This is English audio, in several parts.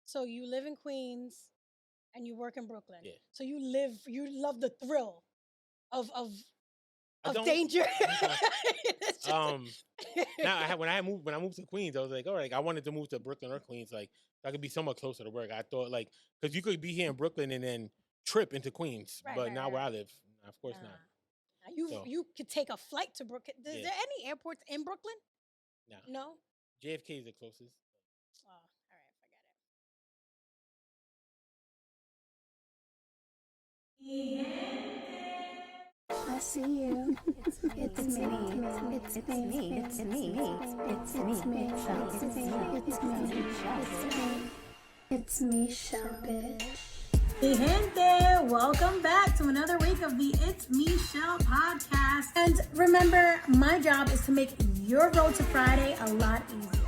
So you live in Queens and you work in Brooklyn. Yeah. So you love the thrill of of I of don't. danger. It's just- um. Now when I moved to Queens, I was like, all right, I wanted to move to Brooklyn or Queens, like so I could be somewhat closer to work. I thought like because you could be here in Brooklyn and then trip into Queens, right, but right, now right, where I right. live, of course not. Nah. You So you could take a flight to Brooklyn. Is yeah, there any airports in Brooklyn? nah. No. JFK is the closest. Oh, all right, forget it. I see you. It's me. It's me. It's me. It's me. It's me. It's me. It's me. It's me, Shelle, bitch. Hey gente, welcome back to another week of the It's Me Shelle podcast. And remember, my job is to make your road to Friday a lot easier.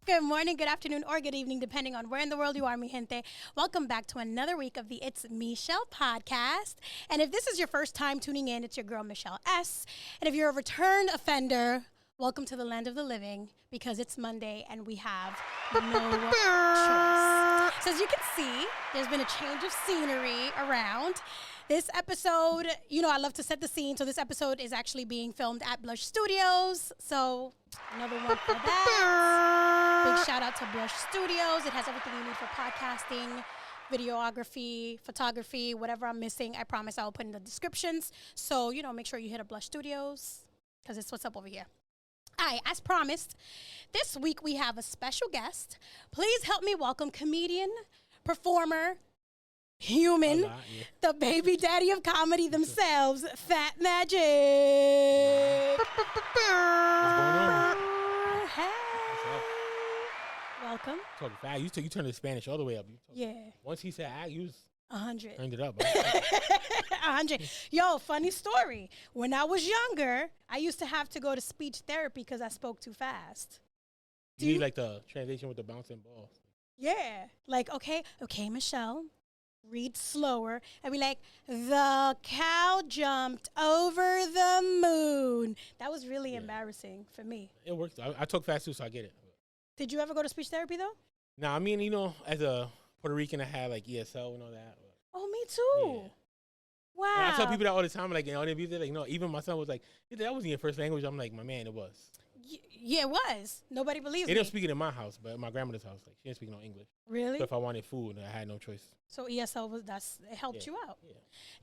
Good morning, good afternoon, or good evening, depending on where in the world you are, mi gente. Welcome back to another week of the It's Me Shelle podcast. And if this is your first time tuning in, it's your girl, Michelle S. And if you're a return offender, welcome to the land of the living, because it's Monday and we have no choice. So as you can see, there's been a change of scenery around. This episode, I love to set the scene. So this episode is actually being filmed at Blush Studios. So another one for that. Big shout out to Blush Studios. It has everything you need for podcasting, videography, photography, whatever I'm missing. I promise I will put in the descriptions. So, make sure you hit up Blush Studios because it's what's up over here. All right, as promised, this week we have a special guest. Please help me welcome comedian, performer, human, the baby daddy of comedy themselves, Fat Magic. What's going on? Hey. Welcome. Talking fast. You turned the Spanish all the way up. Yeah. Once he said act, you 100. turned it up. 100. Yo, funny story. When I was younger, I used to have to go to speech therapy because I spoke too fast. You need like the translation with the bouncing balls. Yeah. Like, okay, Michelle, read slower. I'd be like, the cow jumped over the moon. That was really embarrassing for me. It works. I talk fast too, so I get it. Did you ever go to speech therapy though? Nah, I mean, as a Puerto Rican, I had like ESL and all that. Oh, me too. Yeah. Wow. And I tell people that all the time, like, all the music, like, no, even my son was like, that wasn't your first language. I'm like, my man, it was. Yeah, it was. Nobody believes They me. didn't speak it in my house, but at my grandmother's house, like, she didn't speak no English. Really? So if I wanted food, I had no choice. So ESL it helped you out. Yeah.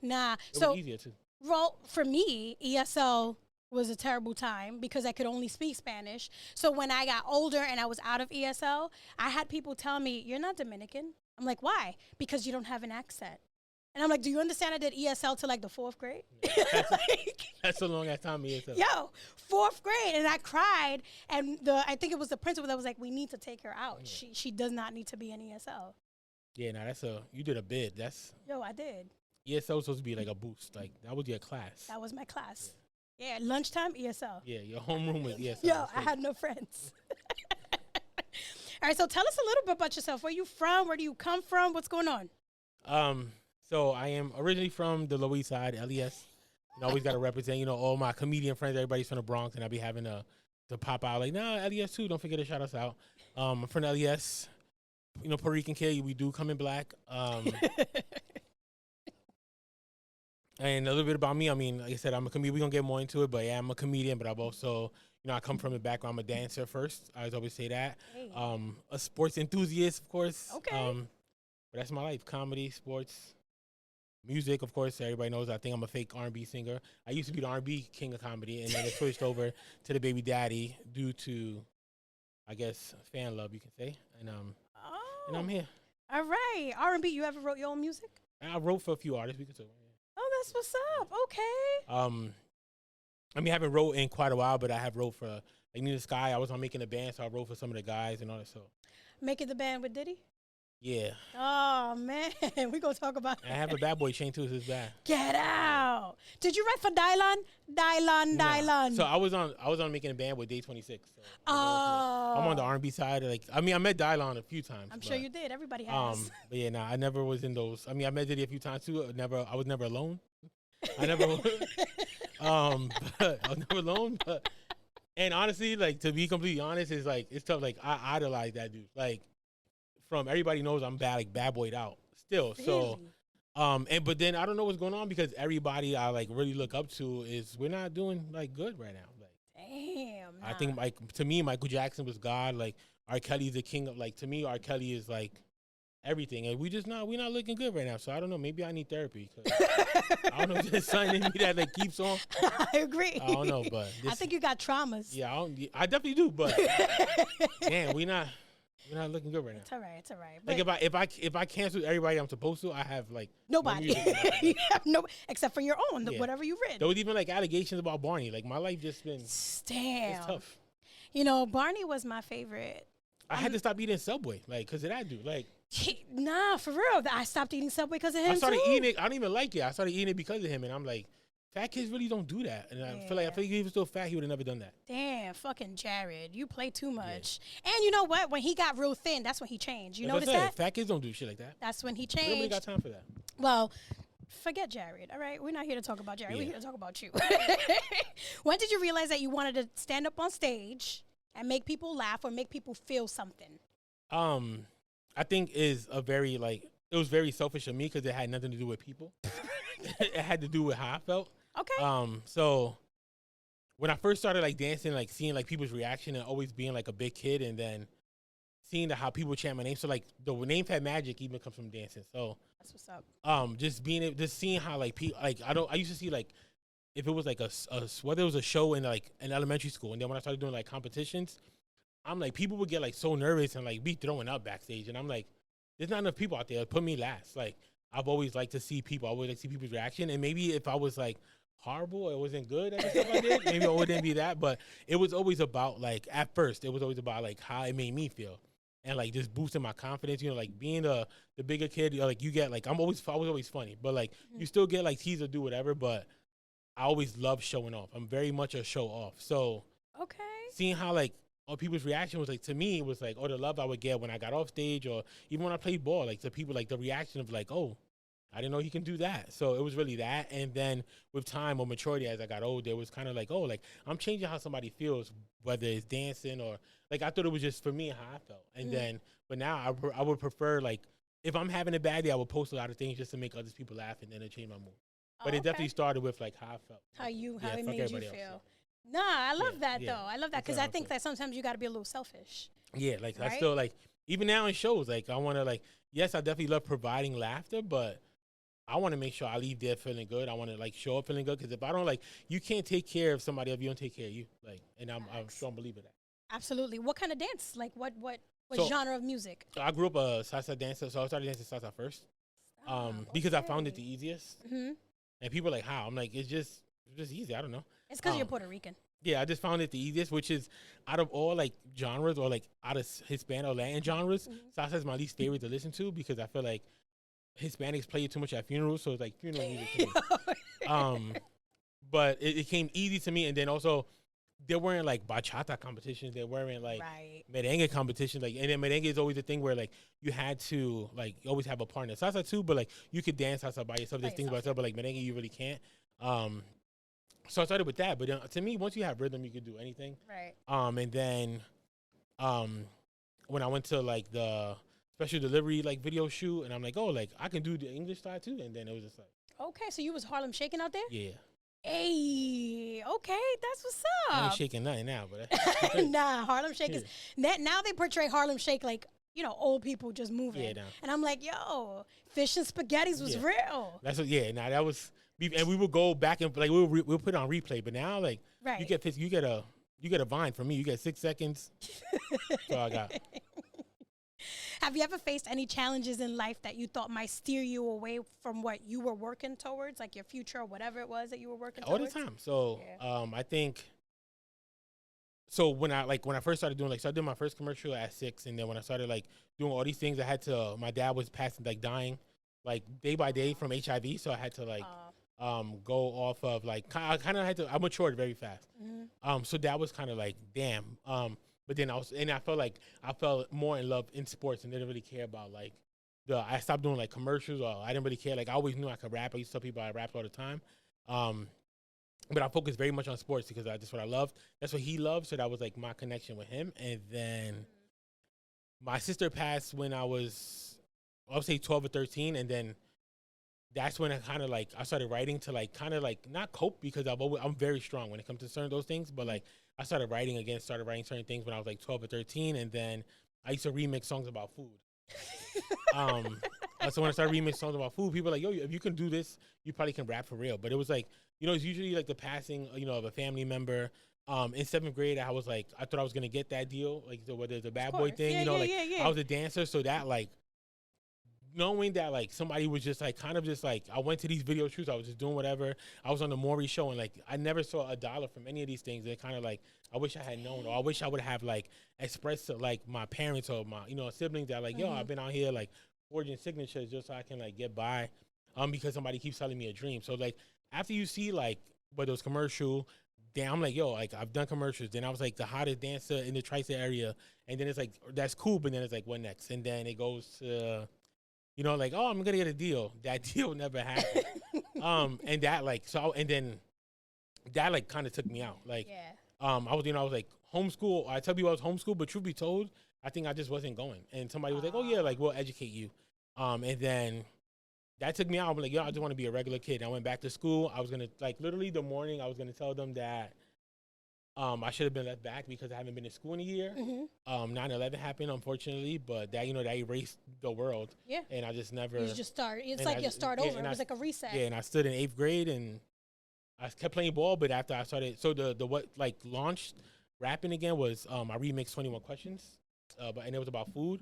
Nah. It so was easier too. Well, for me, ESL was a terrible time because I could only speak Spanish. So when I got older and I was out of ESL, I had people tell me, "You're not Dominican." I'm like, "Why?" Because you don't have an accent. And I'm like, "Do you understand I did ESL to like the 4th grade?" That's a long ass time ESL. Yo, 4th grade, and I cried. And I think it was the principal that was like, "We need to take her out. She does not need to be in ESL." Yeah, you did a bid. Yo, I did. ESL was supposed to be like a boost. Like, that was your class. That was my class. Yeah, lunchtime ESL. Yeah, your homeroom was ESL. Yo, I had no friends. All right, so tell us a little bit about yourself. Where you from? Where do you come from? What's going on? So I am originally from the Lower East Side, LES. Always got to represent, all my comedian friends. Everybody's from the Bronx, and I be having to pop out like, nah, LES too. Don't forget to shout us out. I'm from the LES. Puerto Rican kid. We do come in black. And a little bit about me. I mean, like I said, I'm a comedian. We're going to get more into it, but yeah, I'm a comedian, but I've also, I come from a background. I'm a dancer first. I always say that. Hey. A sports enthusiast, of course. Okay. But that's my life. Comedy, sports, music, of course. Everybody knows I think I'm a fake R&B singer. I used to be the R&B king of comedy, and then it switched over to the baby daddy due to, I guess, fan love, you can say. And I'm here. All right. R&B, you ever wrote your own music? I wrote for a few artists. We could talk. Oh, that's what's up. Okay. I mean, I haven't wrote in quite a while, but I have wrote for like Nina Sky. I was on Making the Band, so I wrote for some of the guys and all that. So Making the Band with Diddy? Yeah. Oh man, we gonna talk about. I have a bad boy chain too, so it's bad. Get out! Did you write for Dylan? Dylan, Nah. Dylan. So I was on making a band with Day 26. So Oh, I'm on the R&B side. Like, I mean, I met Dylon a few times. I'm sure you did. Everybody has. But yeah, nah, I never was in those. I mean, I met Diddy a few times too. I was never alone. I never, but I was never alone. But, and honestly, like, to be completely honest, is like, it's tough. Like, I idolize that dude. Like, from everybody knows I'm bad, like, bad boyed out still. So, but then I don't know what's going on because everybody I like really look up to is we're not doing like good right now. Like, Damn. Nah. I think like to me, Michael Jackson was God. Like, R. Kelly's the king of, like, to me, R. Kelly is like everything, and we're not looking good right now. So I don't know. Maybe I need therapy. 'Cause I don't know. There's something in me that like keeps on. I agree. I don't know, but I think you got traumas. Yeah, I definitely do. But man, we're not looking good right now. It's all right. It's all right. Like if I cancel everybody I'm supposed to, I have like nobody. You have no, except for your own, Yeah. whatever you read. There was even like allegations about Barney. Like my life just been Damn. it's tough. You know, Barney was my favorite. I had to stop eating Subway, like, cause of that dude. Like, Nah, for real. I stopped eating Subway because of him. I started too. eating it. I don't even like it. I started eating it because of him, and I'm like, fat kids really don't do that. And I feel like if he was still fat, he would have never done that. Damn, fucking Jared, you play too much. Yeah. And you know what? When he got real thin, that's when he changed. You notice that? Fat kids don't do shit like that. That's when he We changed. don't really got time for that. Well, forget Jared, all right? We're not here to talk about Jared. Yeah. We're here to talk about you. When did you realize that you wanted to stand up on stage and make people laugh or make people feel something? I think is a very like it was very selfish of me because it had nothing to do with people. It had to do with how I felt. Okay. So when I first started like dancing, like seeing like people's reaction and always being like a big kid, and then seeing how people chant my name. So like the name Fat Magic even comes from dancing. So that's what's up. Just seeing how like people like I used to see like if it was like a whether it was a show in like an elementary school, and then when I started doing like competitions, I'm like people would get like so nervous and like be throwing up backstage, and I'm like, there's not enough people out there. Put me last. Like I've always liked to see people. I always like to see people's reaction, and maybe if I was like horrible, it wasn't good at the stuff I did, maybe it wouldn't be that. But it was always about like at first, it was always about like how it made me feel. And like just boosting my confidence, you know, like being the bigger kid, like you get like I was always funny, but like you still get like tease or do whatever. But I always love showing off. I'm very much a show off. So Okay. seeing how like all people's reaction was like to me it was like the love I would get when I got off stage or even when I played ball, like the people like the reaction of like, oh, I didn't know he can do that. So it was really that. And then with time or maturity as I got older, it was kind of like, oh, like I'm changing how somebody feels, whether it's dancing or like I thought it was just for me how I felt. And then, but now I would prefer like if I'm having a bad day, I would post a lot of things just to make other people laugh and then it changed my mood. But it definitely started with like how I felt. How it made you feel. Else, Nah, I love that yeah. though. I love that because I think that sometimes you got to be a little selfish. Yeah, like right? I still like even now in shows, like I want to like yes, I definitely love providing laughter, but I want to make sure I leave there feeling good. I want to like show up feeling good because if I don't like, you can't take care of somebody if you don't take care of you. Like, and I'm a strong believer of that. Absolutely. What kind of dance? Like what So, genre of music? I grew up a salsa dancer, so I started dancing salsa first, because I found it the easiest. Mm-hmm. And people are like, how? I'm like, it's just easy. I don't know. It's because you're Puerto Rican. Yeah, I just found it the easiest, which is out of all like genres or like out of Hispanic or Latin genres, salsa is my least favorite to listen to because I feel like Hispanics play it too much at funerals, so it's like funeral music to me. But it came easy to me, and then also there weren't like bachata competitions, there weren't like merengue competitions, like, and then merengue is always a thing where like you had to like you always have a partner. Salsa too, but like you could dance salsa by yourself. There's things by yourself, but like merengue you really can't. So I started with that, but to me, once you have rhythm, you could do anything. Right. And then, when I went to like the special delivery like video shoot, and I'm like, oh, like I can do the English side too, and then it was just like, okay, so you was Harlem Shaking out there? yeah. Hey, okay, that's what's up. I ain't shaking nothing now, but nah, Harlem Shake is now they portray Harlem Shake like old people just moving. Yeah, nah. And I'm like, yo, fish and spaghettis was real. That's what. Yeah, nah, that was. And we would go back and like we'll put it on replay, but now like you get a vine from me. You get 6 seconds. That's all I got. Have you ever faced any challenges in life that you thought might steer you away from what you were working towards, like your future or whatever it was that you were working towards? All the time. So I think so when I first started doing so I did my first commercial at 6, and then when I started like doing all these things, I had to. My dad was passing like dying, like day by day from HIV, so I had to like go off of like I kind of had to. I matured very fast. So that was kind of like damn. But then I felt more in love in sports and didn't really care about like I stopped doing like commercials, or I didn't really care. Like I always knew I could rap. I used to tell people I rapped all the time. But I focused very much on sports because that's what I loved. That's what he loved. So that was like my connection with him. And then my sister passed when I would say 12 or 13. And then that's when I kind of like, I started writing to like, kind of like not cope, because I'm very strong when it comes to certain those things. But like I started writing certain things when I was like 12 or 13. And then I used to remix songs about food. So when I started remixing songs about food, people were like, yo, if you can do this, you probably can rap for real. But it was like, it's usually like the passing, of a family member. In 7th grade, I thought I was going to get that deal. Like, whether it's a bad boy thing, I was a dancer. So that like, knowing that like somebody was just like, kind of just like, I went to these video shoots, I was just doing whatever. I was on the Maury show, and like, I never saw $1 from any of these things. It kind of like, I wish I had known, or I wish I would have like expressed to like my parents or my, siblings that like, yo, I've been out here like forging signatures just so I can like get by. Because somebody keeps telling me a dream. So like, after you see like, but those commercial, then I'm like, yo, like I've done commercials. Then I was like the hottest dancer in the Tri-State area. And then it's like, that's cool. But then it's like, what next? And then it goes to, like, oh, I'm going to get a deal. That deal never happened. And that like, and then that like kind of took me out. Like, I was like homeschool. I tell people I was homeschooled, but truth be told, I think I just wasn't going. And somebody was like, oh yeah, like we'll educate you. And then that took me out. I'm like, yo, I just want to be a regular kid. I went back to school. I was going to, like, literally the morning, I was going to tell them that I should have been let back because I haven't been in school in a year. 9/11 happened, unfortunately, but that, that erased the world. Yeah. And I just never. You just start. It's like you start over. It was like a reset. Yeah, and I stood in 8th grade, and I kept playing ball, but after I started, so the what, like, launched rapping again was I remixed 21 Questions, and it was about food.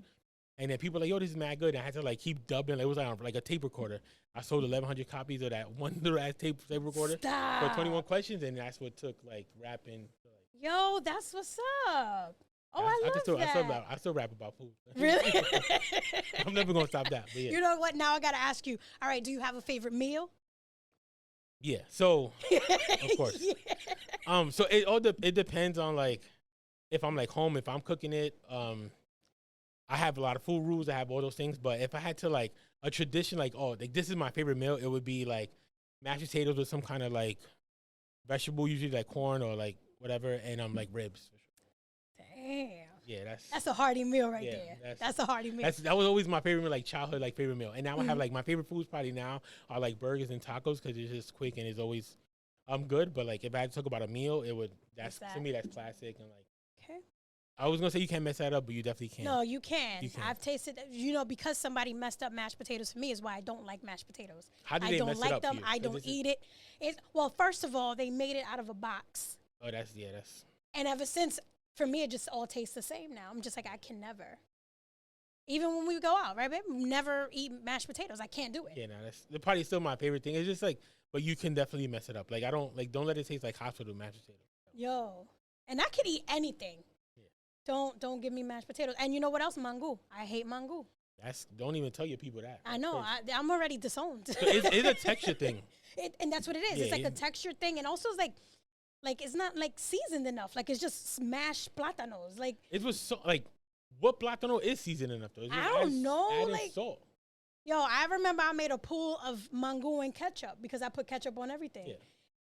And then people were like, yo, this is mad good. And I had to like keep dubbing. It was like a tape recorder. I sold 1,100 copies of that one little ass tape recorder for 21 Questions. And that's what took like rapping. Yo, that's what's up. Oh, I love that. I still rap about food. Really? I'm never going to stop that. But yeah. You know what? Now I got to ask you. All right, do you have a favorite meal? Yeah. So, of course. Yeah. So it depends on like, if I'm like home, if I'm cooking it, I have a lot of food rules. I have all those things. But if I had to like a tradition, like, oh, like this is my favorite meal, it would be like mashed potatoes with some kind of like vegetable, usually like corn or like whatever, and like ribs. Damn. Yeah, that's a hearty meal right there. That's a hearty meal. That was always my favorite meal, like childhood, like favorite meal. And now I have like my favorite foods probably now are like burgers and tacos because it's just quick and it's always good. But like if I had to talk about a meal, to me that's classic and like. Okay. I was going to say you can't mess that up, but you definitely can. No, you can. I've tasted, because somebody messed up mashed potatoes for me is why I don't like mashed potatoes. How did they mess it up for you? I don't eat it. Well, first of all, they made it out of a box. Oh, that's. And ever since, for me, it just all tastes the same now. I'm just like, I can never. Even when we go out, right, babe? Never eat mashed potatoes. I can't do it. Yeah, no, that's probably still my favorite thing. It's just like, but you can definitely mess it up. Like, don't let it taste like hospital mashed potatoes. Yo. And I could eat anything. Don't give me mashed potatoes. And you know what else? Mango. I hate mango. Don't even tell your people that. I know. I'm already disowned. So it's a texture thing. And that's what it is. Yeah, it's like a texture thing. And also it's like it's not like seasoned enough. Like it's just smashed plátanos. Like it was so like what plátano is seasoned enough though? I don't know. Like salt. Yo, I remember I made a pool of mango and ketchup because I put ketchup on everything. Yeah.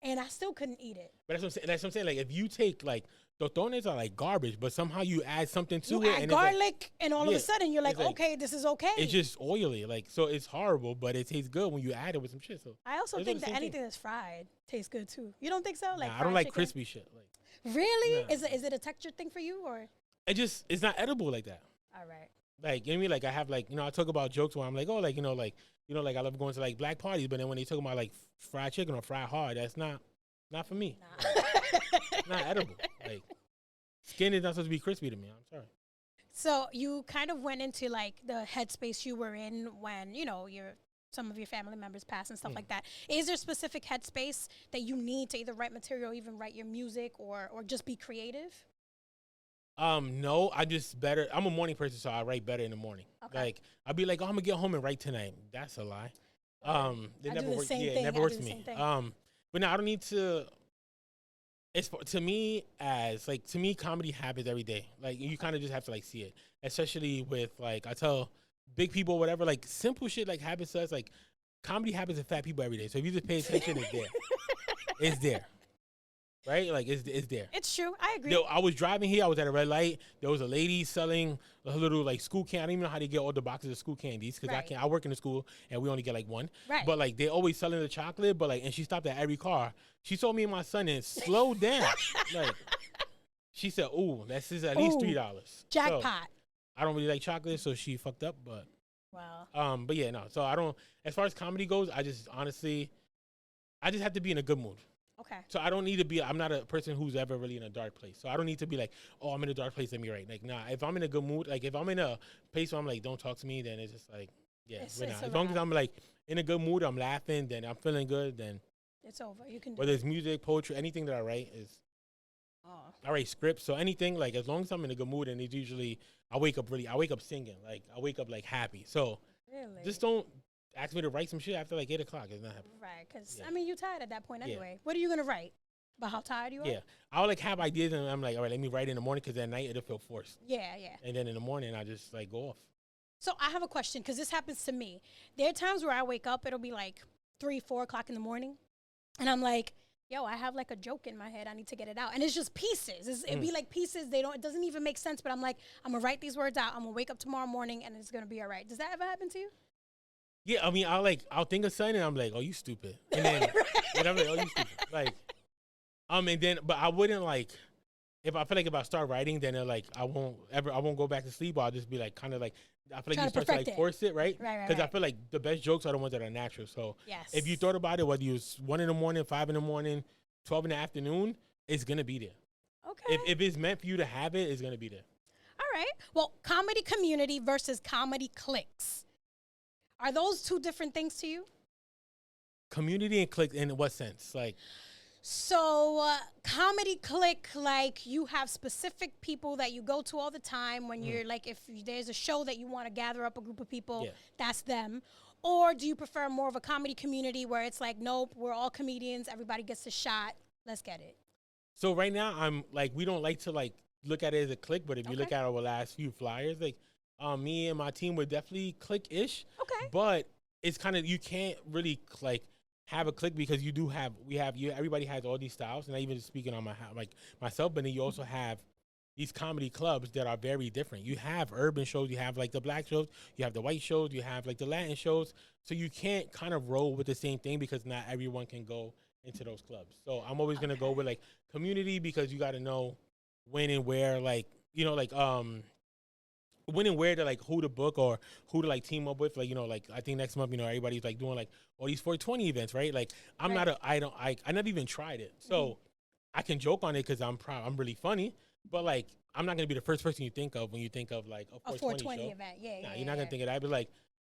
And I still couldn't eat it. But that's what I'm saying. Like if you take like totones are like garbage, but somehow you add something to you it. Add garlic, and all of a sudden you're like, okay, this is okay. It's just oily, like so it's horrible, but it tastes good when you add it with some shit. So I also think that anything that's fried tastes good too. You don't think so? Like I don't like crispy shit. Like really? Nah. Is it a texture thing for you or? It's not edible like that. All right. Like you know what I mean? Like I have like I talk about jokes where I'm like, oh, like like I love going to like black parties, but then when they talk about like fried chicken or fried hard, that's not for me. Nah. Not edible. Like skin is not supposed to be crispy to me. I'm sorry. So you kind of went into like the headspace you were in when some of your family members passed and stuff like that. Is there a specific headspace that you need to either write material, even write your music, or just be creative? No, I just better. I'm a morning person, so I write better in the morning. Okay. Like I'll be like, oh, I'm gonna get home and write tonight. That's a lie. It I never do the works. same Yeah, thing. it never I works do for the me. same thing. But no, I don't need to. To me, as like to me, comedy happens every day. Like you kind of just have to like see it, especially with like I tell big people, whatever, like simple shit like happens to us. Like comedy happens to fat people every day. So if you just pay attention, it's there. It's there. Right? Like it's there. It's true. I agree. Yo, I was driving here. I was at a red light. There was a lady selling a little like school candy. I don't even know how they get all the boxes of school candies because Right. I work in the school and we only get like one. Right. But like they always selling the chocolate. But like, and she stopped at every car. She told me and my son and slow down. Like she said, "Ooh, this is at least $3." Jackpot. So, I don't really like chocolate, so she fucked up. But Wow. but yeah, no. So I don't. As far as comedy goes, I just honestly, I just have to be in a good mood. Okay. So I don't need to be. I'm not a person who's ever really in a dark place. So I don't need to be like, oh, I'm in a dark place. Let me write. Like, nah. If I'm in a good mood, like if I'm in a place where I'm like, don't talk to me, then it's just like, yeah, It's- we're it's not. a As long as wrap. I'm like in a good mood, I'm laughing, then I'm feeling good. Then It's over. You can do whether it. it's music, poetry, anything that I write is, Oh. I write scripts. So anything like as long as I'm in a good mood, and it's usually I wake up singing. Like I wake up like happy. So Really? just don't ask me to write some shit after like 8:00. It's not happening. Right. Because, Yeah. I mean, you're tired at that point Yeah. anyway. What are you going to write? About how tired you are? Yeah, I'll like have ideas, and I'm like, all right, let me write in the morning because at night it'll feel forced. Yeah, yeah. And then in the morning, I just like go off. So I have a question because this happens to me. There are times where I wake up, it'll be like 3, 4 o'clock in the morning. And I'm like, yo, I have like a joke in my head. I need to get it out. And it's just pieces. It'd be like pieces. It doesn't even make sense. But I'm like, I'm going to write these words out. I'm going to wake up tomorrow morning and it's going to be all right. Does that ever happen to you? Yeah, I mean, I'll think of something, and I'm like, oh, you stupid. And then and I'm like, oh, you stupid. Like, and then, but I wouldn't like, if I feel like if I start writing, then like I won't go back to sleep. Or I'll just be like, kind of like, I feel like Trying you to start to perfect like it. force it, right? Right, Because I right. feel like the best jokes are the ones that are natural. So Yes. if you thought about it, whether you was 1 in the morning, 5 in the morning, 12 in the afternoon, it's gonna be there. Okay. If it's meant for you to have it, it's gonna be there. All right. Well, comedy community versus comedy cliques. Are those two different things to you? Community and click in what sense? Like, So, comedy clique, like you have specific people that you go to all the time when you're like, if there's a show that you want to gather up a group of people, Yeah. that's them. Or do you prefer more of a comedy community where it's like, nope, we're all comedians, everybody gets a shot, let's get it? so right now I'm like, we don't like to like look at it as a click, but if you look Okay. at our last few flyers, like me and my team were definitely click-ish. Okay. But it's kind of, you can't really like have a click because everybody has all these styles, and I even speaking on myself, but then you also have these comedy clubs that are very different. You have urban shows, you have like the black shows, you have the white shows, you have like the Latin shows. So you can't kind of roll with the same thing because not everyone can go into those clubs. So I'm always gonna go with like community because you got to know when and where, like, you know, like when and where to like who to book or who to like team up with. Like, you know, like I think next month, you know, everybody's like doing like all these 420 events, right? Like I'm Right. I never even tried it. So I can joke on it because I'm really funny, but like I'm not gonna be the first person you think of when you think of like a A 420, 420 show. event, yeah, Nah, yeah. you're not yeah. gonna think of that. But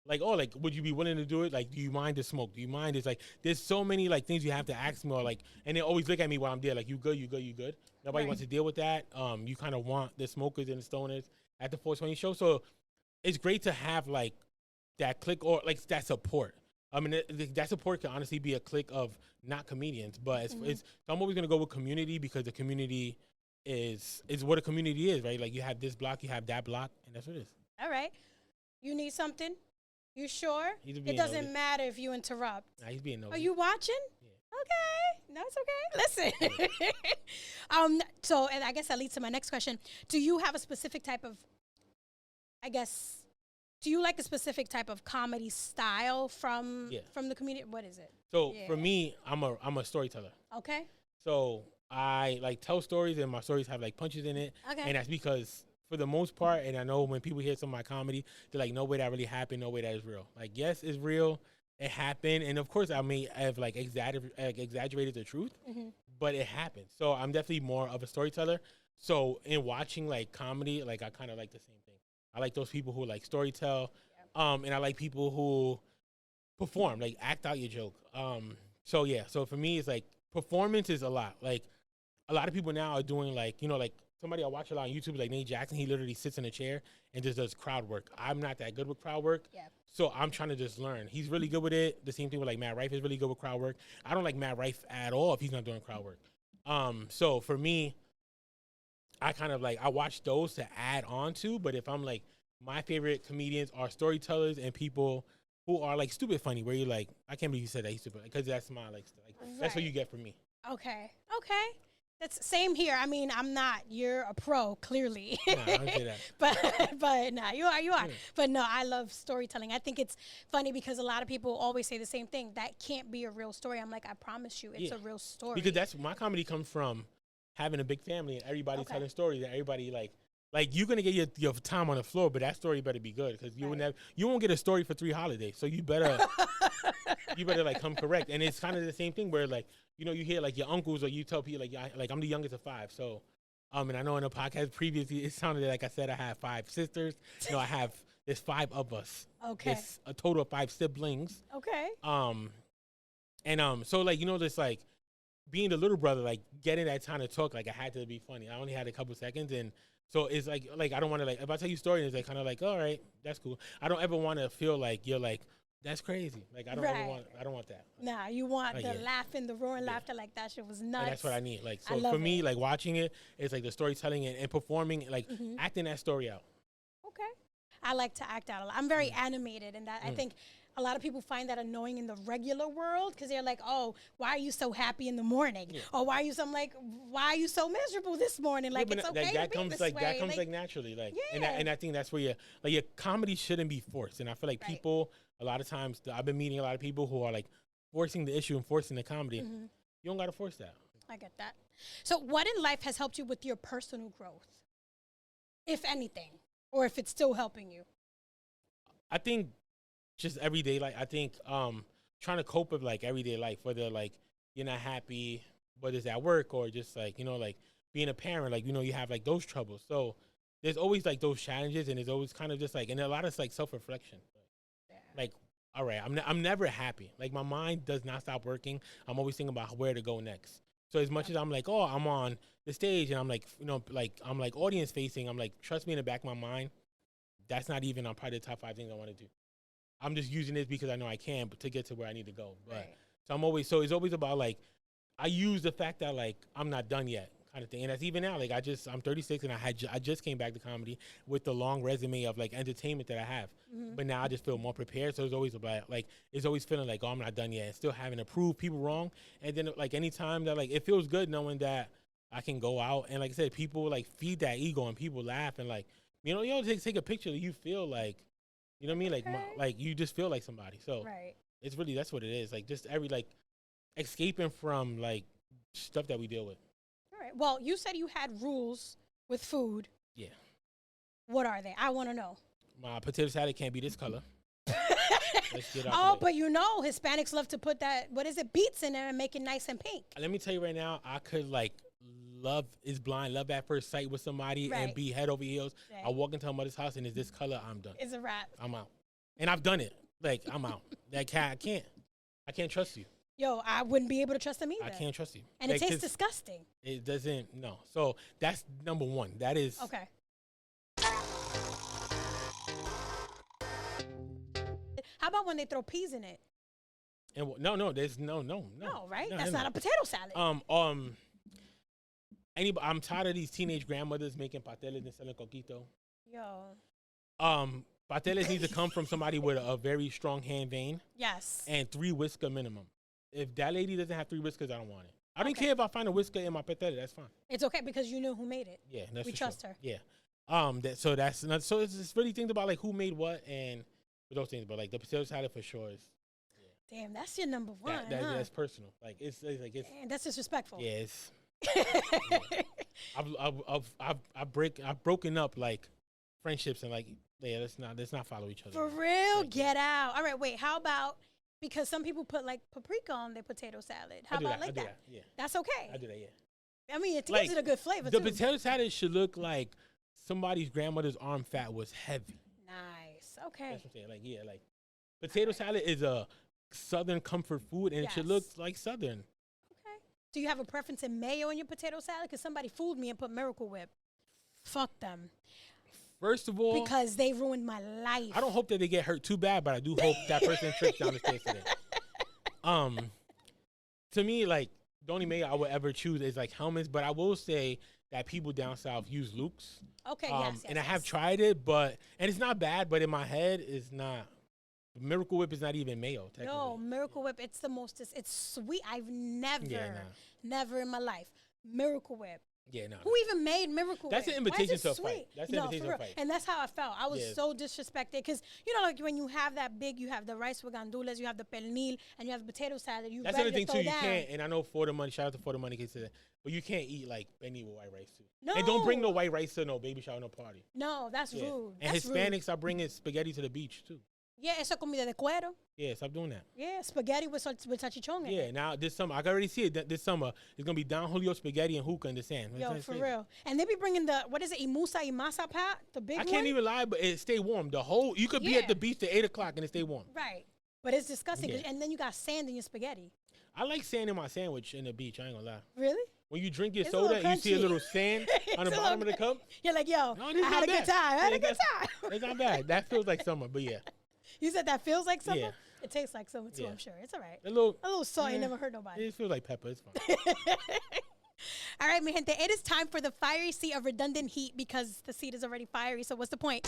like, oh, like, would you be willing to do it? Like, do you mind the smoke? Do you mind? It's like, there's so many like things you have to ask me, or like, and they always look at me while I'm there, like, you good, you good, you good. Nobody Right. wants to deal with that. You kind of want the smokers and the stoners at the 420 show. So it's great to have like that click or like that support. I mean, that support can honestly be a click of not comedians, but so I'm always gonna go with community because the community is what a community is, right? Like you have this block, you have that block, and that's what it is. All right. You need something? You sure? He's It being doesn't nosy. matter if you interrupt. Nah, he's being nosy. Are you watching? Okay. No, it's okay. Listen. So, and I guess that leads to my next question. Do you have a specific type of, do you like a specific type of comedy style from Yeah. the community? What is it? So Yeah. for me, I'm a storyteller. Okay. So I like tell stories, and my stories have like punches in it. Okay. And that's because for the most part, and I know when people hear some of my comedy, they're like, no way that really happened, no way that is real. Like, yes, it's real, it happened, and of course I may have like exaggerated the truth, but it happened. So I'm definitely more of a storyteller. So in watching like comedy, like I kind of like the same thing. I like those people who like storytell, and I like people who perform, like act out your joke. So yeah, so for me, it's like performance is a lot. Like a lot of people now are doing like, you know, like somebody I watch a lot on YouTube, like Nate Jackson. He literally sits in a chair and just does crowd work. I'm not that good with crowd work. Yeah. So I'm trying to just learn. He's really good with it. The same thing with like Matt Rife is really good with crowd work. I don't like Matt Rife at all if he's not doing crowd work. So for me, I kind of like, I watch those to add on to, but if I'm like, my favorite comedians are storytellers and people who are like stupid funny, where you're like, I can't believe you said that he's stupid, because that's my like that's what you get from me. Okay. That's same here. I mean, I'm not. You're a pro, clearly. Nah, I don't say that. but nah, you are. Yeah. But no, I love storytelling. I think it's funny because a lot of people always say the same thing. That can't be a real story. I'm like, I promise you, it's a real story. Because that's my comedy comes from having a big family and everybody telling stories, and everybody like you're gonna get your time on the floor, but that story better be good, because you won't get a story for 3 holidays. So you better like come correct. And it's kind of the same thing where like, you know, you hear like your uncles, or you tell people like I'm the youngest of 5. So and I know in a podcast previously it sounded like I said I have 5 sisters. No, there's 5 of us. Okay. It's a total of 5 siblings. Okay. So like, you know, just like being the little brother, like getting that time to talk, like I had to be funny. I only had a couple seconds, and so it's like I don't want to, like, if I tell you a story and it's like kind of like, all right, that's cool. I don't ever want to feel like you're like, that's crazy. Like I don't want that. Nah, you want the laughing, the roaring laughter, like that shit was nuts. And that's what I need. Like, so for me, like watching it's like the storytelling and performing, like acting that story out. Okay. I like to act out a lot. I'm very animated, and that I think a lot of people find that annoying in the regular world, because they're like, oh, why are you so happy in the morning? Yeah. Or why are you why are you so miserable this morning? Like, it's okay that to comes be this like way. That comes like naturally, like, and I think that's where your comedy shouldn't be forced. And I feel like people, a lot of times, I've been meeting a lot of people who are like forcing the issue and forcing the comedy. You don't got to force that. I get that. So what in life has helped you with your personal growth, if anything, or if it's still helping you? I think just everyday life. I think trying to cope with like everyday life, whether like you're not happy, whether it's at work or just like, you know, like being a parent, like, you know, you have like those troubles. So there's always like those challenges, and it's always kind of just like, and a lot of like self-reflection. Like, all right, I'm never happy. Like my mind does not stop working. I'm always thinking about where to go next. So as much as I'm like, oh, I'm on the stage and I'm like, you know, like I'm like audience facing, I'm like, trust me, in the back of my mind, that's not even on probably the top 5 things I want to do. I'm just using this because I know I can, but to get to where I need to go. But so it's always about like, I use the fact that like I'm not done yet, kind of thing. And that's even now, like I'm 36 and I just came back to comedy with the long resume of like entertainment that I have. But now I just feel more prepared. So it's always about like, it's always feeling like, oh, I'm not done yet, and still having to prove people wrong. And then like anytime that like, it feels good knowing that I can go out and like I said, people like feed that ego and people laugh and like, you know, take a picture, you feel like, you know what I mean? Like, like you just feel like somebody. So it's really, that's what it is. Like just like escaping from like stuff that we deal with. All right. Well, you said you had rules with food. Yeah. What are they? I want to know. My potato salad can't be this color. Let's get but you know, Hispanics love to put that, what is it, beets in there and make it nice and pink. Let me tell you right now, I could like love is blind, love at first sight with somebody and be head over heels. I walk into a mother's house and it's this color, I'm done. It's a wrap. I'm out. And I've done it. Like, I'm out. I can't trust you. Yo, I wouldn't be able to trust them either. I can't trust you. And like, it tastes disgusting. It doesn't, no. So that's number one. That is. Okay. How about when they throw peas in it? And no, there's no, right? That's not a potato salad. I'm tired of these teenage grandmothers making pateles and selling coquito. Yo. Pateles need to come from somebody with a very strong hand vein. Yes. And 3 whisker minimum. If that lady doesn't have 3 whiskers, I don't want it. I don't care if I find a whisker in my patele. That's fine. It's okay because you know who made it. Yeah, that's we trust her. Yeah. So it's just really things about like who made what and those things. But like the potato salad for sure is. Yeah. Damn, that's your number one. That's personal. Like it's like it's. Damn, that's disrespectful. Yeah, it's. I've broken up like friendships and like let's not follow each other. For real, get out. All right, wait. How about, because some people put like paprika on their potato salad. How about like that? Yeah, that's okay. I do that. Yeah. I mean, it gives it a good flavor. The potato salad should look like somebody's grandmother's arm fat was heavy. Nice. Okay. That's what I'm saying. Like potato salad is a Southern comfort food, and it should look like Southern. Do you have a preference in mayo in your potato salad? Because somebody fooled me and put Miracle Whip. Fuck them. First of all, Because they ruined my life. I don't hope that they get hurt too bad, but I do hope that person trips down the stairs today. To me, like, the only makeup I would ever choose is like helmets, but I will say that people down south use Luke's. Okay, yes, and I have tried it, and it's not bad, but in my head, it's not. Miracle Whip is not even mayo, technically. No, Miracle Whip, it's the most, it's sweet. I've never in my life. Miracle Whip. Yeah, no. Who even made Miracle That's Whip? an invitation to a sweet? fight. That's an invitation to a fight. And that's how I felt. I was so disrespected because, you know, like when you have that big, you have the rice with gandules, you have the pernil, and you have the potato salad. That's another thing, too. You can't, and I know For the Money, shout out to For the Money, but you can't eat, like, penne with white rice, too. No. And don't bring no white rice to no baby shower, no party. No, that's rude. And that's Hispanics are bringing spaghetti to the beach, too. Yeah, eso comida de cuero. Yeah, stop doing that. Yeah, spaghetti with salchichon. Yeah, now this summer, I can already see it. This summer, it's going to be Don Julio spaghetti and hookah in the sand. Yo, for real. And they be bringing the, what is it, imusa y masa pot? The big one? I can't even lie, but it stay warm. You could be at the beach till 8 o'clock and it stay warm. Right. But it's disgusting. Yeah. And then you got sand in your spaghetti. I like sand in my sandwich in the beach. I ain't going to lie. Really? When you drink your It's soda and you see a crunchy. little sand on the bottom of the cup. You're like, yo, No, I had a good time. I had a good time. It's not bad. That feels like summer, but yeah. You said that feels like summer? Yeah. It tastes like summer too, Yeah. I'm sure. It's all right. A little salt, you never hurt nobody. It feels like pepper. It's fine. All right, mi gente, it is time for the fiery seat of redundant heat because the seat is already fiery, so what's the point?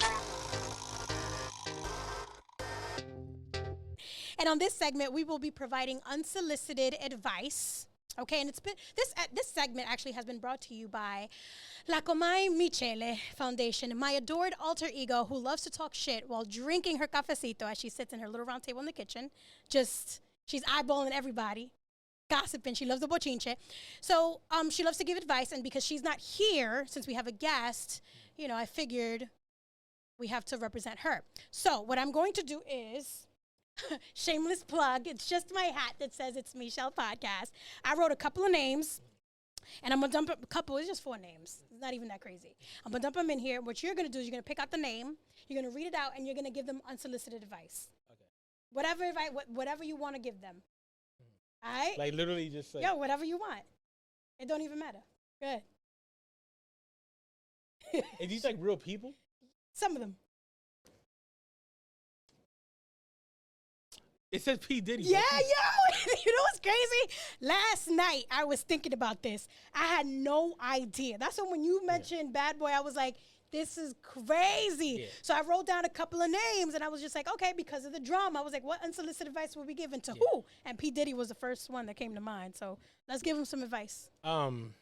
And on this segment, we will be providing unsolicited advice. Okay, and it's been this segment actually has been brought to you by itsmi.chelle Foundation, my adored alter ego who loves to talk shit while drinking her cafecito as she sits in her little round table in the kitchen. She's eyeballing everybody, gossiping. She loves the bochinche. So she loves to give advice, and because she's not here, since we have a guest, you know, I figured we have to represent her. So what I'm going to do is shameless plug. It's just my hat that says It's Me Shelle Podcast. I wrote a couple of names, and I'm going to dump a couple. It's just 4 names. It's not even that crazy. I'm going to dump them in here. What you're going to do is you're going to pick out the name, you're going to read it out, and you're going to give them unsolicited advice. Okay. Whatever you want to give them. All right? Like literally just like. Yo, whatever you want. It don't even matter. Go ahead. Are these like real people? Some of them. It says p-diddy. Yeah, yo. You know what's crazy? Last night, I was thinking about this. I had no idea. That's when you mentioned Bad Boy, I was like, this is crazy. Yeah. So I wrote down a couple of names, and I was just like, okay, because of the drama, I was like, what unsolicited advice will be given to who? And P-Diddy was the first one that came to mind. So let's give him some advice. Can't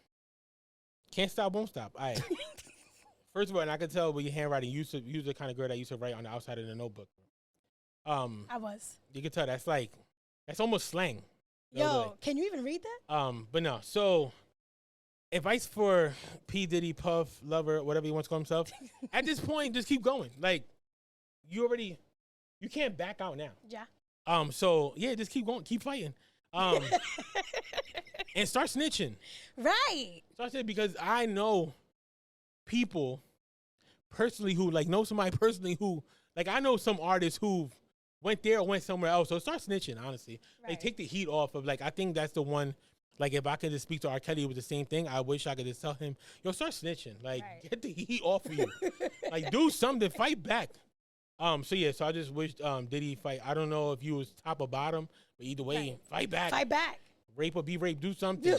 stop, won't stop. All right. First of all, and I can tell with your handwriting, you're the kind of girl that used to write on the outside of the notebook. I was. You can tell that's almost slang. Yo, can you even read that? But no. So, advice for P Diddy, Puff, Lover, whatever he wants to call himself. At this point, just keep going. Like, you can't back out now. Yeah. So yeah, just keep going, keep fighting. And start snitching. Right. Start snitching because I know people personally who know somebody personally who I know some artists who went there or went somewhere else. So start snitching, honestly. Right. Take the heat off of I think that's the one. If I could just speak to R. Kelly, it was the same thing. I wish I could just tell him, yo, start snitching. Get the heat off of you. Do something, fight back. So I just wish Diddy fight. I don't know if you was top or bottom, but either way, fight back. Fight back. Rape or be raped, do something.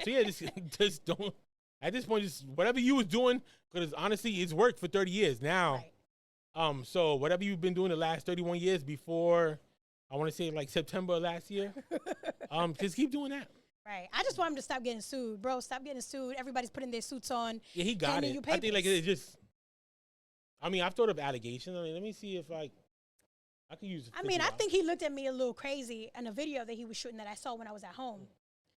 Just don't. At this point, just whatever you was doing, because honestly, it's worked for 30 years now. Right. So whatever you've been doing the last 31 years before, I want to say September of last year, just keep doing that. Right. I just want him to stop getting sued, bro. Stop getting sued. Everybody's putting their suits on. Yeah, he got it. I think it's just. I've thought of allegations. let me see if I could use. I think he looked at me a little crazy in a video that he was shooting that I saw when I was at home.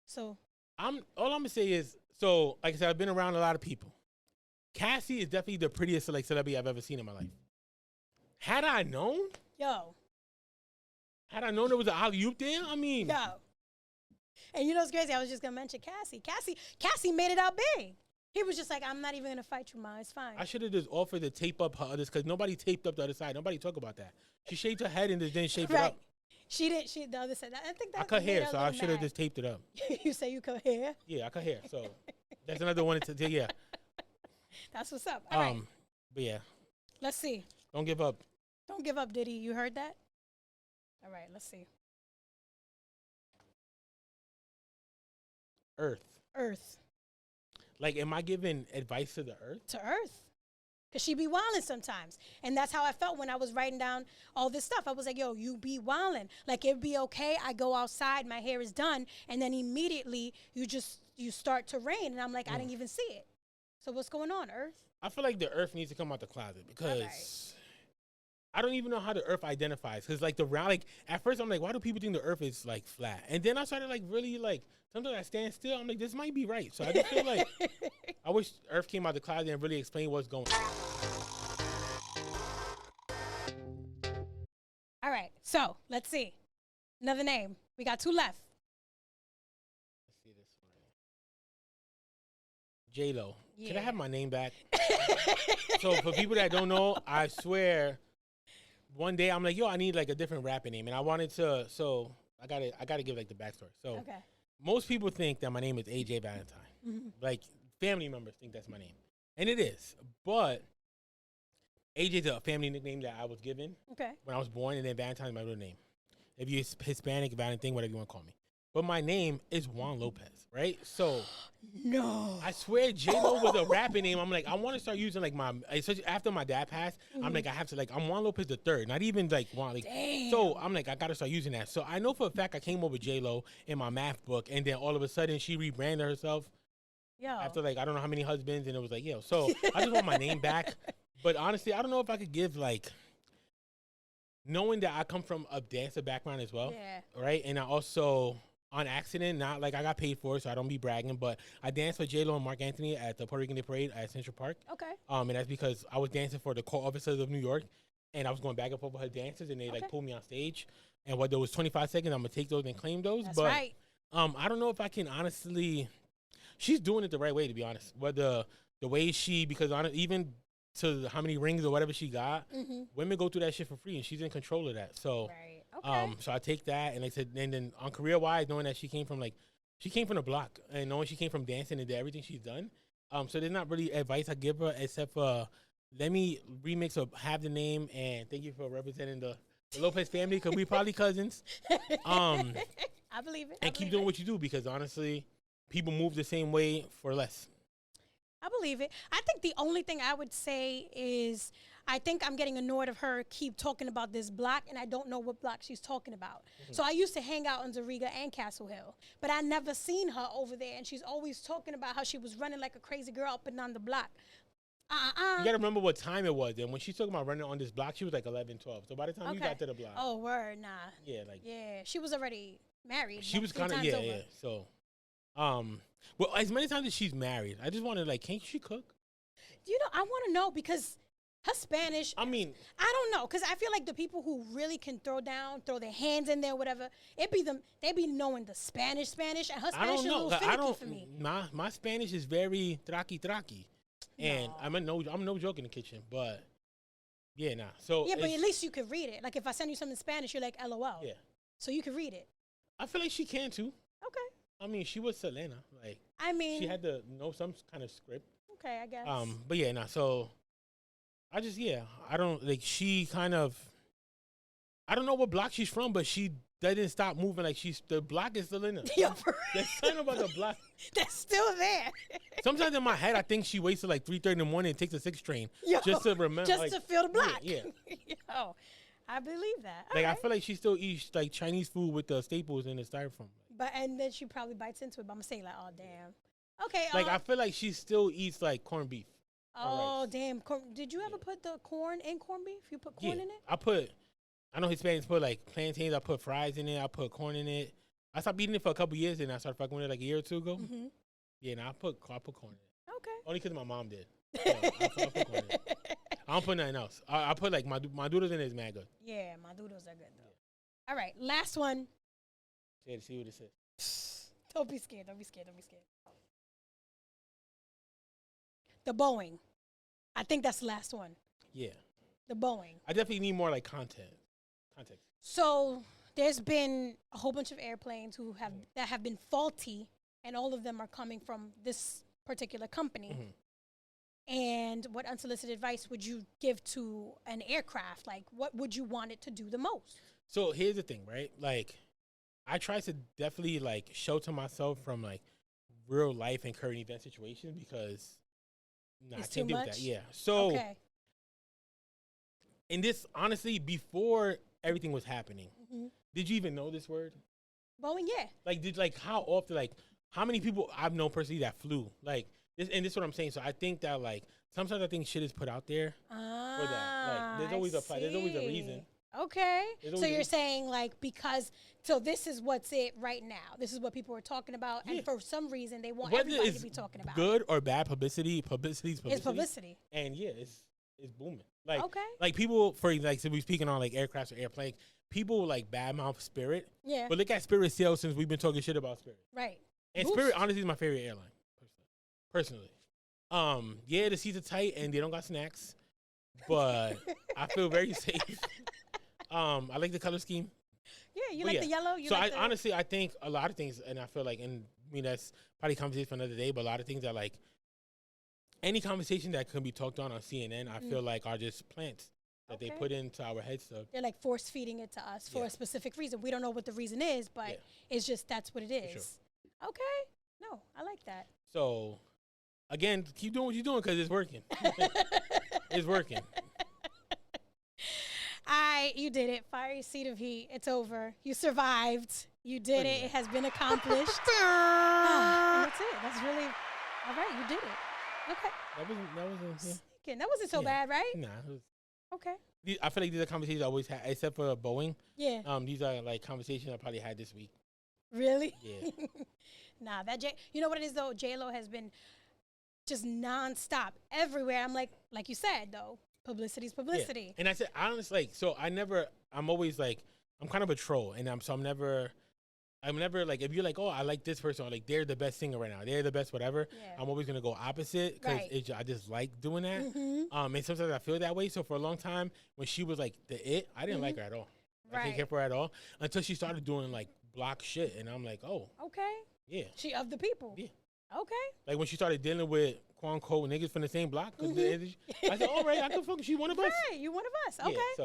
So. All I'm gonna say is, so like I said, I've been around a lot of people. Cassie is definitely the prettiest celebrity I've ever seen in my life. Had I known there was an alley-oop there, Yo. And you know what's crazy? I was just gonna mention Cassie. Cassie made it out big. He was just like, I'm not even gonna fight you, Ma. It's fine. I should have just offered to tape up her others because nobody taped up the other side. Nobody talk about that. She shaved her head and just didn't shape it up. She didn't. The other side. I think that I cut hair, so I should have just taped it up. You say you cut hair? Yeah, I cut hair. So that's another one. Yeah. That's what's up. All right. But yeah, Let's see. don't give up. Don't give up, Diddy. You heard that? All right. Let's see. Earth. Earth. Like, am I giving advice to the earth? To Earth. Because she be wildin' sometimes. And that's how I felt when I was writing down all this stuff. I was like, yo, you be wildin'. Like, it'd be okay. I go outside, my hair is done. And then immediately you start to rain. And I'm like, I didn't even see it. So what's going on, Earth? I feel like the earth needs to come out the closet because I don't even know how the earth identifies. Because, like, the round, like, at first I'm like, why do people think the earth is, like, flat? And then I started, like, really, like, sometimes I stand still. I'm like, this might be right. So I just feel like I wish earth came out the closet and really explained what's going on. All right. So let's see. Another name. We got 2 left. Let's see this one. J-Lo. Can I Yeah. have my name back? So for people that don't know, I swear, one day I'm like, yo, I need like a different rapping name, and I wanted to. So I gotta give like the backstory. So Okay. most people think that my name is AJ Valentine. Mhm. Like family members think that's my name, and it is. But AJ is a family nickname that I was given Okay. when I was born, and then Valentine is my real name. If you're Hispanic, Valentine, whatever you want to call me. But my name is Juan Lopez, right? So No. I swear J-Lo was a rapping name. I'm like, I want to start using like my, especially after my dad passed, I'm like, I have to like, I'm Juan Lopez the third, not even like Juan. Like, Damn. so I'm like, I got to start using that. So I know for a fact I came over J-Lo in my math book, and then all of a sudden she rebranded herself Yo. after like, I don't know how many husbands, and it was like, yo. So I just want my name back. But honestly, I don't know if I could give like, knowing that I come from a dancer background as well, Yeah. right? And I also, on accident, not like I got paid for it, so I don't be bragging, but I danced for J-Lo and Mark Anthony at the Puerto Rican Day Parade at Central Park. Okay. And that's because I was dancing for the court officers of New York, and I was going back and forth with her dancers, and they Okay. like pulled me on stage. And what there was 25 seconds, I'm gonna take those and claim those. That's but right. I don't know if I can honestly. She's doing it the right way, to be honest. Whether the way she, because even to how many rings or whatever she got, women go through that shit for free, and she's in control of that. So, Right. Okay. so I take that, and like I said, and then on career wise, knowing that she came from the block, and knowing she came from dancing and did everything she's done. So there's not really advice I give her except for let me remix or have the name, and thank you for representing the Lopez family because we probably cousins. I believe it. I And keep believe doing it. what you do because honestly, people move the same way for less. I believe it. I think the only thing I would say is I think I'm getting annoyed of her keep talking about this block, and I don't know what block she's talking about. So I used to hang out in Zariga and Castle Hill, but I never seen her over there, and she's always talking about how she was running like a crazy girl up and down the block. You gotta remember what time it was. And when she's talking about running on this block, she was like 11, 12. So by the time you Okay. got to the block, Oh, word, nah. yeah, like Yeah, she was already married. she like was 3 kind of times over. yeah. So, well, as many times as she's married, I just wanted like, can't she cook? You know, I want to know because her Spanish. I mean, I don't know, because I feel like the people who really can throw their hands in there, whatever, they be knowing the Spanish, and her I Spanish don't is a know. little 'Cause finicky I don't. for me. My Spanish is very traki, and No. I'm no joke in the kitchen, but yeah, nah. So Yeah, but it's- at least you could read it. Like if I send you something in Spanish, you're like LOL. yeah, So you can read it. I feel like she can too. Okay. I mean, she was Selena, like I mean, she had to know some kind of script. okay, I guess. But yeah, nah. So I just I don't like she kind of. I don't know what block she's from, but she didn't stop moving. Like the block is still in her. Yo, for There's something about the block. that's still there. Sometimes in my head, I think she waits till like 3:30 in the morning and takes a 6 train Yo, just to remember, just like, to feel the block. Yeah. Yo, I believe that. Like I Alright. feel like she still eats like Chinese food with the staples and the styrofoam. And then she probably bites into it. But I'm gonna say like, oh damn. Okay. Like I feel like she still eats like corned beef. Oh rice. damn! Did you ever put the corn in corned beef? You put corn in it? I know Hispanics put like plantains. I put fries in it. I put corn in it. I stopped eating it for a couple years, and I started fucking with it like a year or two ago. Mm-hmm. Yeah, and I put corn in it. Okay. Only because my mom did. So I put corn in it. I don't put nothing else. I put like my doodles in it is mad good. Yeah, my doodles are good though. All right, last one. Yeah, to see what it says. Don't be scared. Don't be scared. Don't be scared. The Boeing. I think that's the last one. Yeah, The Boeing. I definitely need more like context. So there's been a whole bunch of airplanes that have been faulty, and all of them are coming from this particular company. Mhm. And what unsolicited advice would you give to an aircraft? Like, what would you want it to do the most? So here's the thing, right? Like, I try to definitely like shelter myself from like real life and current event situations because I It's can't too deal with much? that. Yeah. So Okay. and this honestly, before everything was happening, Mm-hmm. did you even know this word? Boeing, yeah. Like, how often, like, how many people I've known personally that flew? Like, this is what I'm saying. So I think that, like, sometimes I think shit is put out there for that. Like, there's always there's always a reason. Okay. There's So always you're saying, like, because, so this is what's it right now. This is what people are talking about. Yeah. And for some reason, they want Whether everybody it's to be talking about good or bad publicity, publicity's publicity. It's publicity. And yeah, it's booming. Like, Okay. like people, for like, so we speaking on like aircrafts or airplanes, people like badmouth Spirit. Yeah. But look at Spirit sales since we've been talking shit about Spirit. Right. And Boost. Spirit, honestly, is my favorite airline, personally. Yeah, the seats are tight and they don't got snacks, but I feel very safe. I like the color scheme. Yeah, you But like the yellow? You so like honestly, I think a lot of things, and I feel like, and I mean, that's probably conversation for another day, but a lot of things that like, any conversation that can be talked on CNN, I feel like are just plants that they Okay. put into our heads. So they're like force feeding it to us for Yeah. a specific reason. We don't know what the reason is, but Yeah. it's just that's what it is. sure. Okay. No, I like that. So again, keep doing what you're doing because it's working. It's working. You did it. Fiery seat of heat. It's over. You survived. You did Look at it. that. It has been accomplished. And that's it. That's really all right. You did it. Okay. That wasn't yeah. Sneaking. That wasn't so Yeah. bad, right? Nah, it was, Okay. I feel like these are conversations I always had, except for Boeing. Yeah. These are like conversations I probably had this week. Really? Yeah. Nah, you know what it is though? J-Lo has been just nonstop everywhere. I'm like you said though, publicity's publicity. Yeah. And I said, honestly, like, so I'm always like, I'm kind of a troll, and I'm never like, if you're like, oh, I like this person, or like they're the best singer right now, they're the best whatever. Yeah. I'm always gonna go opposite because Right. I just like doing that. Mm-hmm. And sometimes I feel that way. So for a long time, when she was like I didn't like her at all. I didn't Right. care for her at all until she started doing like block shit, and I'm like, oh, Okay. yeah. She of the people. Yeah. Okay. Like when she started dealing with quote unquote niggas from the same block, 'cause I said, all right, I can fuck. She one of us. Right. You one of us. Okay. Yeah, so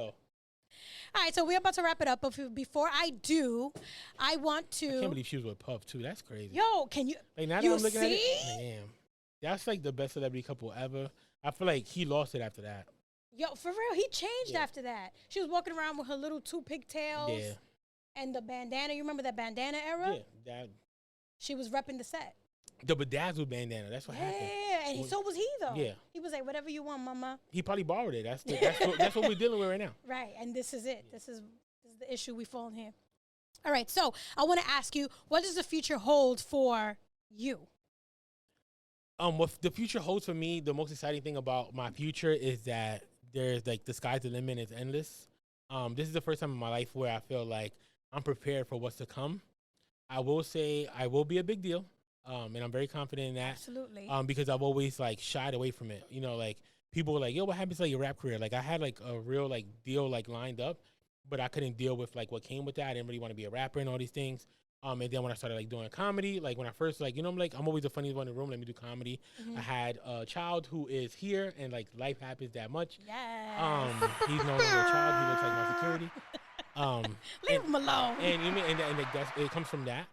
All right. So we're about to wrap it up. But before I do, I want to. I can't believe she was with Puff too. That's crazy. Yo, can you? Like now you that I'm looking at see? it, damn, that's like the best celebrity couple ever. I feel like he lost it after that. Yo, for real, he changed Yeah. after that. She was walking around with her little two pigtails Yeah, and the bandana. You remember that bandana era? yeah, that She was repping the set. the bedazzled bandana. That's what happened. Yeah, and When- so was he though. Yeah. He was like, whatever you want, mama. He probably borrowed it. That's what we're dealing with right now. Right, and this is it. This is the issue we fall in here. All right, so I want to ask you, what does the future hold for you? What the future holds for me, the most exciting thing about my future is that there's like the sky's the limit, it's endless. This is the first time in my life where I feel like I'm prepared for what's to come. I will say I will be a big deal, and I'm very confident in that. Absolutely. Because I've always like shied away from it. You know, like people were like, "Yo, what happens to like, your rap career?" Like I had like a real like deal like lined up, but I couldn't deal with like what came with that. I didn't really want to be a rapper and all these things. And then when I started like doing comedy, like when I first like, you know, I'm always the funniest one in the room. Let me do comedy. I had a child who is here, and like life happens that much. Yes. He's no longer a child. He looks like my security. Leave him alone. And you mean and like that's it comes from that.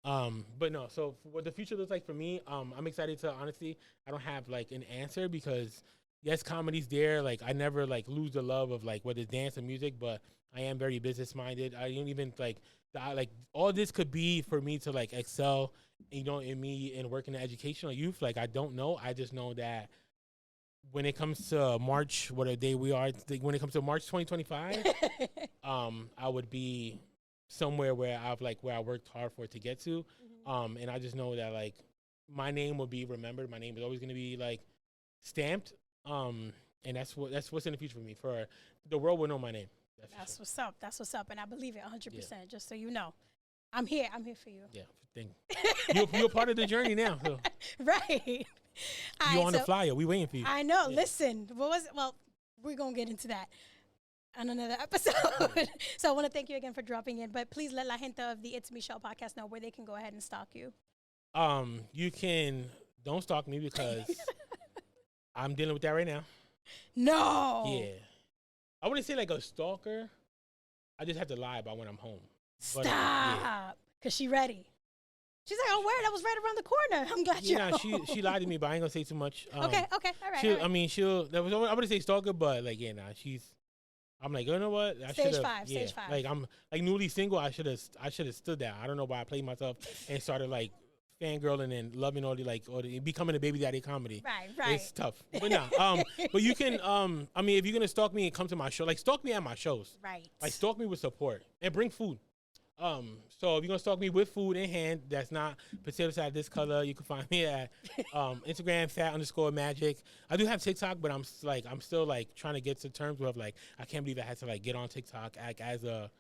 But no, so for what the future looks like for me, I'm excited to honestly, I don't have like an answer because yes, comedy's there. Like I never like lose the love of like whether it's dance or music, but I am very business minded. I don't even like all this could be for me to like excel, you know, in me and work in the educational youth. Like I don't know. I just know that when it comes to March, what a day we are, when it comes to March 2025, I would be somewhere where I worked hard for it to get to. And I just know that like my name will be remembered. My name is always going to be like stamped. And that's what's in the future for me. For the world will know my name. That's what's up. That's what's up. And I believe it 100%, just so you know. I'm here. I'm here for you. Yeah. You're part of the journey now. So. Right. You're on the flyer. We waiting for you. I know. Yeah. Listen, what was it? Well, we're going to get into that on another episode. So I want to thank you again for dropping in. But please let La Gente of the It's Me Shelle podcast know where they can go ahead and stalk you. You can, don't stalk me because I'm dealing with that right now. No. Yeah. I wouldn't say like a stalker. I just have to lie about when I'm home. Stop. But, yeah. Cause she ready. She's like, oh, where? That was right around the corner. I'm glad you. Yeah, nah, she lied to me, but I ain't gonna say too much. Okay, all right. She'll, all right. I mean, I wouldn't say stalker, but like, yeah, nah, I'm like, you know what? Stage 5. Like, I'm like newly single. I should have stood that. I don't know why I played myself and started like fangirling and loving all the becoming a baby daddy comedy. Right. It's tough, but nah. But you can, I mean, if you're gonna stalk me and come to my show, like stalk me at my shows. Right. Like stalk me with support and bring food. So if you're gonna stalk me with food in hand, that's not potato salad this color, you can find me at Instagram @fat_magic. I do have TikTok, but I'm still like trying to get to terms with like I can't believe I had to like get on TikTok as a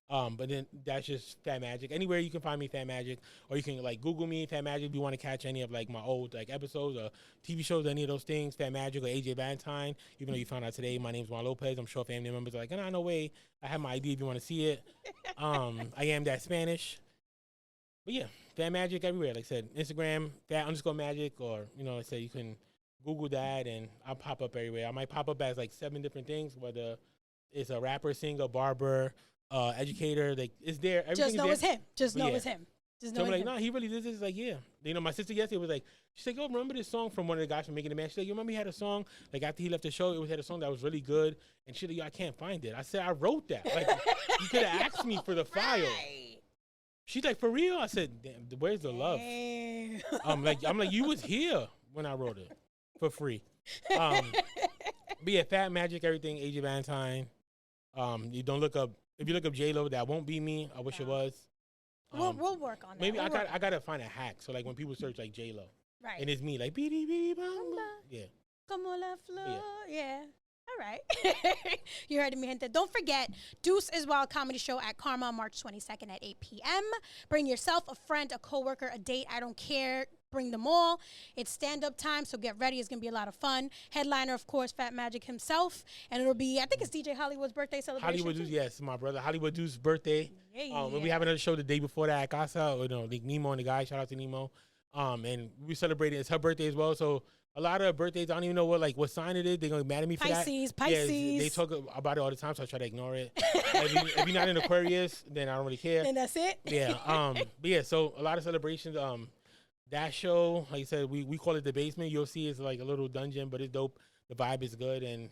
but then that's just Fat Magic. Anywhere you can find me, Fat Magic, or you can like Google me, Fat Magic, if you want to catch any of like my old like episodes or TV shows, any of those things, Fat Magic or AJ Valentine. Even though you found out today, my name's Juan Lopez. I'm sure family members are like, no way. I have my ID if you want to see it. I am that Spanish. But yeah, Fat Magic everywhere. Like I said, Instagram, Fat_Magic, or like I said, you can Google that and I'll pop up everywhere. I might pop up as like 7 different things, whether it's a rapper, singer, barber, educator. Like it's there. Just know it's him. Just know it's him. So I'm like, no, he really did this. Like, yeah. My sister yesterday was like, she's like, oh, remember this song from one of the guys from Making the Man? She's like, you remember he had a song, like after he left the show, had a song that was really good. And she's like, yo, I can't find it. I said, I wrote that. Like, you could have asked me for the file. Right. She's like, for real? I said, damn, where's the love? I'm like, you was here when I wrote it for free. But yeah, Fat Magic, everything, AJ Valentine. You don't look up, if you look up J-Lo, that won't be me. I wish it was. We'll work on that. Maybe I gotta find a hack. So like when people search like J-Lo, right, and it's me like p-diddy, yeah, como la flor, yeah. All right. You heard me, gente. Don't forget, Deuce is Wild Comedy Show at Karma, March 22nd at 8 p.m. Bring yourself, a friend, a coworker, a date. I don't care. Bring them all. It's stand-up time, so get ready. It's going to be a lot of fun. Headliner, of course, Fat Magic himself. And it'll be, I think it's DJ Hollywood's birthday celebration. Hollywood Deuce, yes, my brother. Hollywood Deuce's birthday. Yeah. We have another show the day before that at Casa. Like Nemo and the guy. Shout out to Nemo. And we celebrated. It's her birthday as well, so a lot of birthdays, I don't even know what sign it is. They're going to be mad at me for that. Pisces. Yeah, they talk about it all the time, so I try to ignore it. If you're not in Aquarius, then I don't really care. And that's it? Yeah. But yeah, so a lot of celebrations. That show, like I said, we call it The Basement. You'll see it's like a little dungeon, but it's dope. The vibe is good. And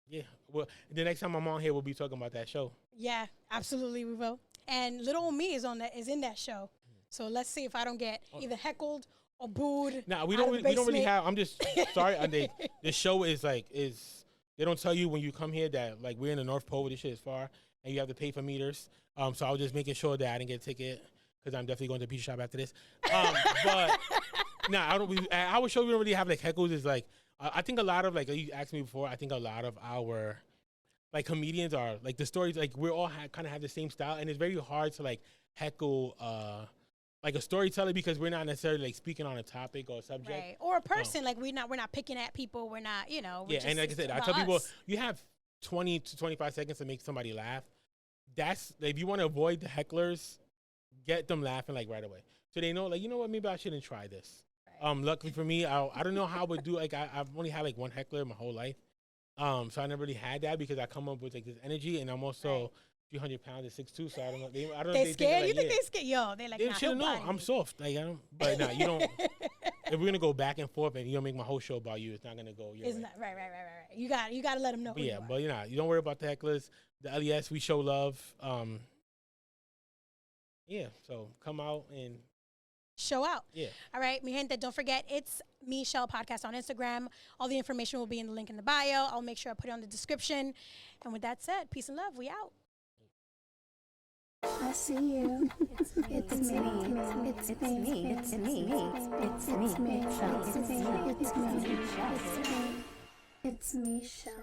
yeah, well, the next time I'm on here, we'll be talking about that show. Yeah, absolutely we will. And little old me is in that show. So let's see if I don't get either heckled or booed. Nah, we don't really have. I'm just sorry. The show is they don't tell you when you come here that like we're in the North Pole. This shit is far, and you have to pay for meters. So I was just making sure that I didn't get a ticket because I'm definitely going to the pizza shop after this. But nah, our show we don't really have like heckles. Is like I think a lot of like you asked me before. I think a lot of our like comedians are like the stories like we're all kind of have the same style, and it's very hard to like heckle. Like a storyteller because we're not necessarily like speaking on a topic or a subject, right? Or a person. Like we're not picking at people. We're not, yeah, and like I said, I tell people you have 20 to 25 seconds to make somebody laugh. That's if you want to avoid the hecklers, get them laughing like right away, so they know like you know what, maybe I shouldn't try this. Right. Luckily for me, I don't know how I would do. Like I've only had like one heckler my whole life, so I never really had that because I come up with like this energy, and I'm also. 300 pounds at 6'2", so I don't know. I don't know. They scared? You think they scared? Yo, they like. They should know. I'm soft. Like I don't. But nah, you don't. If we're gonna go back and forth and you don't make my whole show about you, it's not gonna go. It's not right. You got to let them know. But yeah, but you don't worry about the hecklers. The LES, we show love. Yeah. So come out and show out. Yeah. All right, mi gente. Don't forget, it's itsmi.chelle.podcast on Instagram. All the information will be in the link in the bio. I'll make sure I put it on the description. And with that said, peace and love. We out. I see you. It's me. It's me. It's me. It's me. It's me. It's me. It's me. It's me. It's me. It's me. It's me. Shell.